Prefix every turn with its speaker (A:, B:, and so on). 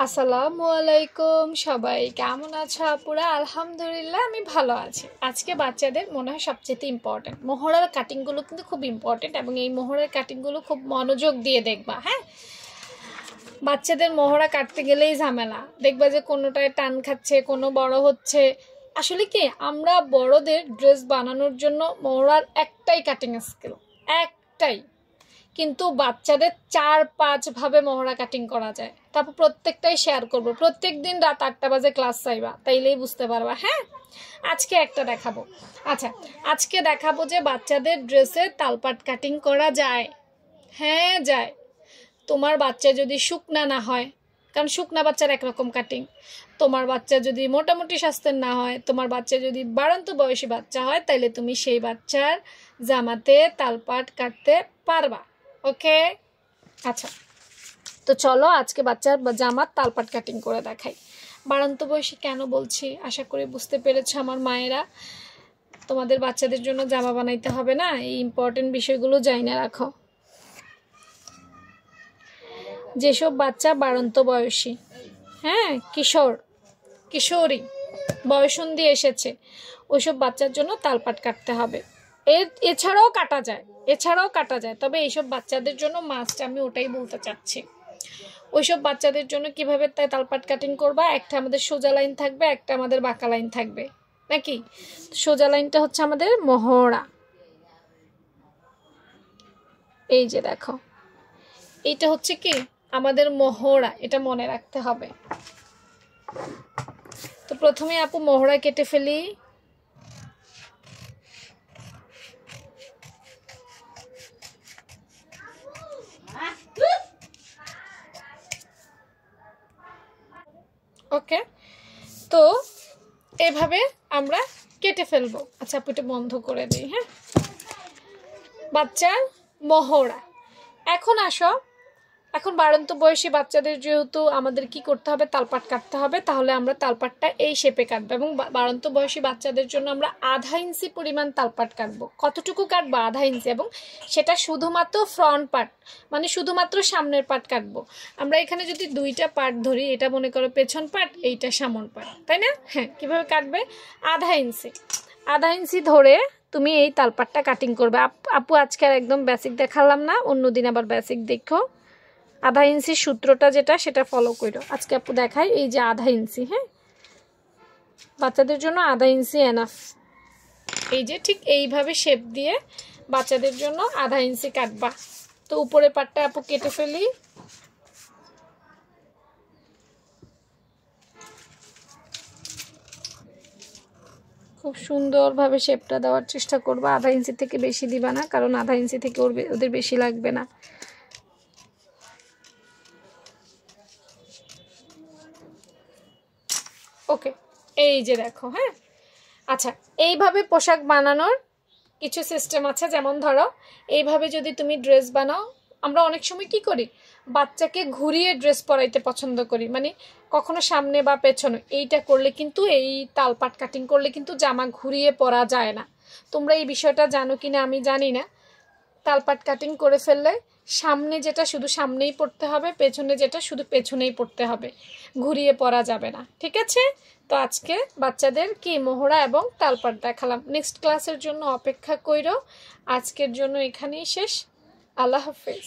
A: আসসালামু আলাইকুম সবাই কেমন আছো আপুরা? আলহামদুলিল্লাহ আমি ভালো আছি। আজকে বাচ্চাদের মনে হয় সবচেয়ে ইম্পর্টেন্ট মোহরার কাটিংগুলো কিন্তু খুব ইম্পর্টেন্ট, এবং এই মোহরার কাটিংগুলো খুব মনোযোগ দিয়ে দেখবা। হ্যাঁ, বাচ্চাদের মোহরা কাটতে গেলেই ঝামেলা, দেখবা যে কোনোটায় টান খাচ্ছে, কোনো বড় হচ্ছে। আসলে কি, আমরা বড়দের ড্রেস বানানোর জন্য মোহরার একটাই কাটিং স্কিল, একটাই, কিন্তু বাচ্চাদের 4-5 ভাবে মোহরা কাটিং করা যায়। তারপর প্রত্যেকটাই শেয়ার করবো। প্রত্যেক দিন রাত 8টা বাজে ক্লাস চাইবা, তাইলেই বুঝতে পারবা। হ্যাঁ, আজকে একটা দেখাবো। আচ্ছা, আজকে দেখাবো যে বাচ্চাদের ড্রেসে তালপাট কাটিং করা যায়। হ্যাঁ যায়। তোমার বাচ্চা যদি শুকনা না হয়, কারণ শুকনা বাচ্চার একরকম কাটিং, তোমার বাচ্চা যদি মোটামুটি স্বাস্থ্যের না হয়, তোমার বাচ্চা যদি বাড়ন্ত বয়সী বাচ্চা হয়, তাইলে তুমি সেই বাচ্চার জামাতে তালপাট কাটতে পারবা। ওকে, আচ্ছা, তো চলো আজকে বাচ্চার জামার তালপাট কাটিং করে দেখাই। বাড়ন্ত বয়সী কেন বলছি, আশা করি বুঝতে পেরেছো আমার মায়েরা। তোমাদের বাচ্চাদের জন্য জামা বানাইতে হবে না, এই ইম্পর্টেন্ট বিষয়গুলো জাইনা রাখো। যেসব বাচ্চা বাড়ন্ত বয়সী, হ্যাঁ, কিশোরী বয়সন্ধি এসেছে, ওইসব বাচ্চার জন্য তালপাট কাটতে হবে। এছাড়াও কাটা যায়, তবে এইসব বাচ্চাদের জন্য মাস্ট, আমি ওটাই বলতে চাচ্ছি। ওইসব বাচ্চাদের জন্য কিভাবে তালপাট কাটিং করবা, একটা আমাদের সোজা লাইন থাকবে, একটা আমাদের বাঁকা লাইন থাকবে, নাকি? সোজা লাইনটা হচ্ছে আমাদের মোহরা। এই যে দেখো, এইটা হচ্ছে কি আমাদের মোহরা, এটা মনে রাখতে হবে। তো প্রথমে আপু মোহরা কেটে ফেলি। ওকে, তো এভাবে আমরা কেটে ফেলবো। আচ্ছা আপু এটা বন্ধ করে দিই। হ্যাঁ, বাচ্চার মোহরা। এখন বাড়ন্ত বয়সী বাচ্চাদের যেহেতু আমাদের কি করতে হবে, তালপাট কাটতে হবে, তাহলে আমরা তালপাটটা এই শেপে কাটবো, এবং বাড়ন্ত বয়সী বাচ্চাদের জন্য আমরা 1/2 ইঞ্চি পরিমাণ তালপাট কাটবো। কতটুকু কাটবো? 1/2 ইঞ্চি, এবং সেটা শুধুমাত্র ফ্রন্ট পার্ট, মানে শুধুমাত্র সামনের পার্ট কাটবো। আমরা এখানে যদি 2টা পার্ট ধরি, এটা মনে করো পেছন পার্ট, এইটা সামন পার্ট, তাই না? হ্যাঁ, কিভাবে কাটবে? 1/2 ইঞ্চি ধরে তুমি এই তালপাটটা কাটিং করবে। আপু আজকে আর একদম বেসিক দেখালাম না, অন্যদিন আবার বেসিক দেখো। 1/2 ইঞ্চি সূত্রটা যেটা, সেটা ফলো করো। আজকে আপু দেখাই এই যে 1/2 ইঞ্চি। হ্যাঁ, বাচ্চাদের জন্য 1/2 ইঞ্চি এনাফ। এই যে ঠিক এইভাবে শেপ দিয়ে বাচ্চাদের জন্য 1/2 ইঞ্চি কাটবা। তো উপরে পাটটা আপু কেটে ফেলি। খুব সুন্দরভাবে শেপটা দেওয়ার চেষ্টা করবা। 1/2 ইঞ্চি থেকে বেশি দিবা না, কারণ 1/2 ইঞ্চি থেকে ওদের বেশি লাগবে না। ওকে, এই যে দেখো। হ্যাঁ, আচ্ছা, এইভাবে পোশাক বানানোর কিছু সিস্টেম আছে। যেমন ধরো, এইভাবে যদি তুমি ড্রেস বানাও, আমরা অনেক সময় কি করি, বাচ্চাকে ঘুরিয়ে ড্রেস পরাইতে পছন্দ করি, মানে কখনো সামনে বা পেছনে। এইটা করলে কিন্তু, এই তালপাট কাটিং করলে কিন্তু জামা ঘুরিয়ে পরা যায় না। তোমরা এই বিষয়টা জানো কিনা আমি জানি না। তালপাট কাটিং করে ফেললে সামনে যেটা শুধু সামনেই পড়তে হবে, পেছনে যেটা শুধু পেছনেই পড়তে হবে, ঘুরিয়ে পরা যাবে না। ঠিক আছে? তো আজকে বাচ্চাদের কি মোহরা এবং তালপাট দেখালাম। নেক্সট ক্লাসের জন্য অপেক্ষা কইরো। আজকের জন্য এখানেই শেষ। আল্লাহ হাফেজ।